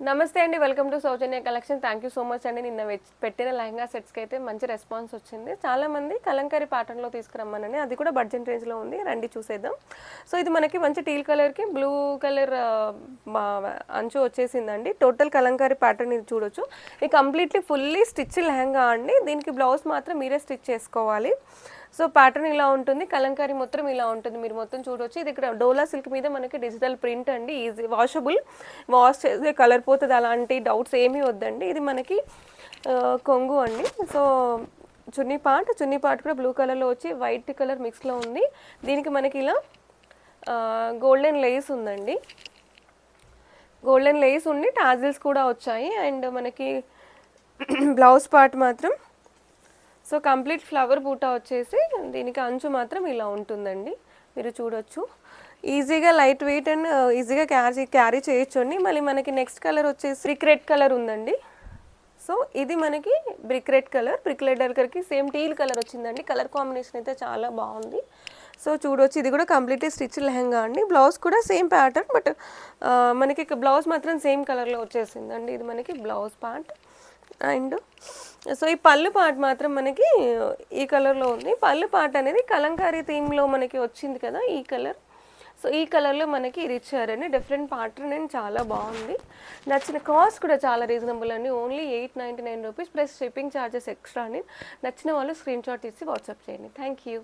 నమస్తే అండి, welcome to Soujanya collection. Thank you so much అండి. నిన్న పెట్టిన లెహంగా సెట్స్కి అయితే మంచి రెస్పాన్స్ వచ్చింది. చాలామంది కలంకారీ ప్యాటర్న్లో తీసుకురమ్మనని, అది కూడా బడ్జెట్ రేంజ్లో ఉంది. రండి చూసేద్దాం. సో ఇది మనకి మంచి టీల్ కలర్కి బ్లూ కలర్ అంచు వచ్చేసిందండి. టోటల్ కలంకారీ ప్యాటర్న్ ఇది చూడొచ్చు. ఇది కంప్లీట్లీ ఫుల్లీ స్టిచ్ లెహంగా అండి. దీనికి బ్లౌజ్ మాత్రం మీరే స్టిచ్ చేసుకోవాలి. సో ప్యాటర్న్ ఇలా ఉంటుంది, కలంకారీ మొత్తం ఇలా ఉంటుంది. మీరు మొత్తం చూడవచ్చు. ఇది ఇక్కడ డోలా సిల్క్ మీద మనకి డిజిటల్ ప్రింట్ అండి. ఈజీ వాషబుల్, వాష్ చేస్తే కలర్ పోతుంది, అలాంటి డౌట్స్ ఏమీ వద్దండి. ఇది మనకి కొంగు అండి. సో చున్నీ పార్ట్ కూడా బ్లూ కలర్లో వచ్చి వైట్ కలర్ మిక్స్లో ఉంది. దీనికి మనకి ఇలా గోల్డెన్ లేస్ ఉందండి. గోల్డెన్ లేస్ ఉండి టాజిల్స్ కూడా వచ్చాయి. అండ్ మనకి బ్లౌజ్ పార్ట్ మాత్రం సో కంప్లీట్ ఫ్లవర్ బూటా వచ్చేసి దీనికి అంచు మాత్రం ఇలా ఉంటుందండి. మీరు చూడొచ్చు. ఈజీగా లైట్ వెయిట్ అండ్ ఈజీగా క్యారీ చేయొచ్చు అండి. మళ్ళీ మనకి నెక్స్ట్ కలర్ వచ్చేసి బ్రిక్ రెడ్ కలర్ ఉందండి. సో ఇది మనకి బ్రిక్ రెడ్ కలర్కి సేమ్ టీల్ కలర్ వచ్చిందండి. కలర్ కాంబినేషన్ అయితే చాలా బాగుంది. సో చూడవచ్చు. ఇది కూడా కంప్లీట్లీ స్టిచ్ లెహంగా అండి. బ్లౌజ్ కూడా సేమ్ ప్యాటర్న్, బట్ మనకి బ్లౌజ్ మాత్రం సేమ్ కలర్లో వచ్చేసిందండి. ఇది మనకి బ్లౌజ్ పార్ట్. అండ్ సో ఈ పళ్ళు పార్ట్ మాత్రం మనకి ఈ కలర్లో ఉంది. పళ్ళు పార్ట్ అనేది కలంకారీ థీమ్లో మనకి వచ్చింది కదా, ఈ కలర్. సో ఈ కలర్లో మనకి ఇది ఇచ్చారండి. డిఫరెంట్ ప్యాటర్న్ అండ్ చాలా బాగుంది. నచ్చిన కాస్ట్ కూడా చాలా రీజనబుల్ అండి. Only 899 rupees plus shipping charges extra అండి. నచ్చిన వాళ్ళు స్క్రీన్ షాట్ తీసి వాట్సాప్ చేయండి. Thank you.